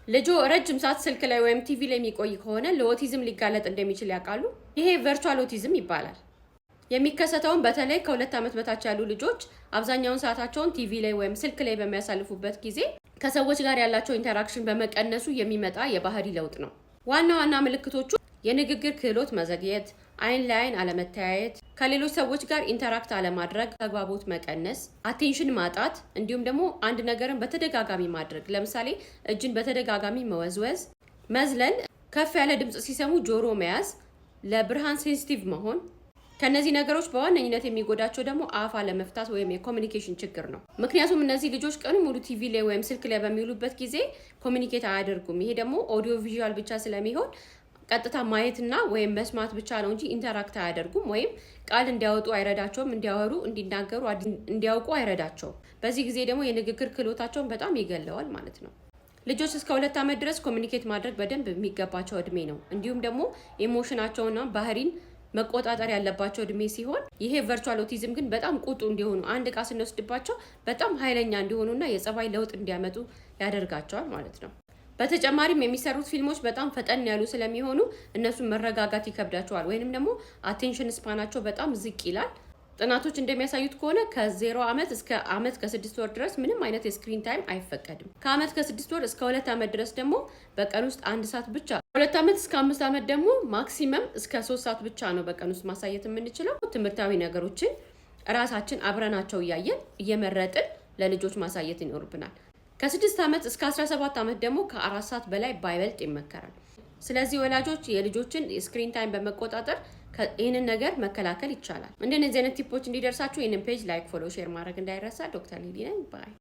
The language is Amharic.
ልጆ ረጅም ሰዓት ስልክ ላይ ወይም ቲቪ ላይ የሚቆይ ከሆነ ለኦቲዝም ሊጋለጥ እንደሚችል ያውቃሉ? ይሄ ቨርቹዋል ኦቲዝም ይባላል። የሚከሰተውን በተለይ ከ2 ዓመት በታች ያሉ ልጆች አብዛኛውን ሰዓታቸውን ቲቪ ላይ ወይም ስልክ ላይ በሚያሳልፉበት ጊዜ ከሰዎች ጋር ያላቸው ኢንተራክሽን በመቀነሱ የሚመጣ የባህሪ ለውጥ ነው። ዋና ዋና ምልክቶቹ የንግግር ክህሎት መዘግየት፣ አይን ለአይን አለመተያየት፣ ከሌሎች ሰዎች ጋር ኢንተራክት አለማድረግ፣ ተግባቦት መቀነስ፣ አቴንሽን ማጣት፣ እንዲሁም ደግሞ አንድ ነገርን በተደጋጋሚ ማድረግ፣ ለምሳሌ እጅን በተደጋጋሚ መወዝወዝ፣ መዝለል፣ ከፍ ያለ ድምጽ ሲሰሙ ጆሮ መያዝ፣ ለብርሃን ሴንሲቲቭ መሆን። ከነዚህ ነገሮች በዋነኝነት የሚጎዳቸው ደግሞ አፍ አለመፍታት ወይም የኮሚኒኬሽን ችግር ነው። ምክንያቱም እነዚህ ልጆች ቀኑ ሙሉ ቲቪ ላይ ወይም ስልክ ላይ በሚውሉበት ጊዜ ኮሚኒኬት አያደርጉም። ይሄ ደግሞ ኦዲዮ ቪዥዋል ብቻ ስለሚሆን ቀጥታ ማየትና ወይም መስማት ብቻ ነው እንጂ ኢንተራክት አያደርጉም ወይም ቃል እንዲያወጡ አይረዳቸውም፣ እንዲያወሩ፣ እንዲናገሩ፣ እንዲያውቁ አይረዳቸውም። በዚህ ጊዜ ደግሞ የንግግር ክህሎታቸውን በጣም ይገለዋል ማለት ነው። ልጆች እስከ 2 ዓመት ድረስ ኮሚኒኬት ማድረግ በደንብ የሚገባቸው እድሜ ነው። እንዲሁም ደግሞ ኢሞሽናቸውና ባህሪን መቆጣጠር ያለባቸው እድሜ ሲሆን ይሄ ቨርቹዋል ኦቲዝም ግን በጣም ቁጡ እንዲሆኑ አንድ ዕቃ ስንወስድባቸው በጣም ኃይለኛ እንዲሆኑና የጸባይ ለውጥ እንዲያመጡ ያደርጋቸዋል ማለት ነው። በተጨማሪም የሚሰሩት ፊልሞች በጣም ፈጠን ያሉ ስለሚሆኑ እነሱን መረጋጋት ይከብዳቸዋል ወይንም ደግሞ አቴንሽን ስፓናቸው በጣም ዝቅ ይላል። ጥናቶች እንደሚያሳዩት ከሆነ ከ0 ዓመት እስከ ዓመት ከ6 ወር ድረስ ምንም አይነት የስክሪን ታይም አይፈቀድም። ከዓመት ከ6 ወር እስከ 2 ዓመት ድረስ ደግሞ በቀን ውስጥ 1 ሰዓት ብቻ፣ 2 ዓመት እስከ 5 ዓመት ደግሞ ማክሲመም እስከ 3 ሰዓት ብቻ ነው በቀን ውስጥ ማሳየት የምንችለው። ትምህርታዊ ነገሮችን ራሳችን አብረናቸው እያየን እየመረጥን ለልጆች ማሳየት ይኖርብናል። ከ6 ዓመት እስከ 17 ዓመት ደግሞ ከ4 ሰዓት በላይ ባይበልጥ ይመከራል። ስለዚህ ወላጆች የልጆችን የስክሪን ታይም በመቆጣጠር ይህንን ነገር መከላከል ይቻላል። እንደነዚህ አይነት ቲፖች እንዲደርሳችሁ ይህንን ፔጅ ላይክ፣ ፎሎ፣ ሼር ማድረግ እንዳይረሳ። ዶክተር ሊሊ ነኝ ባይ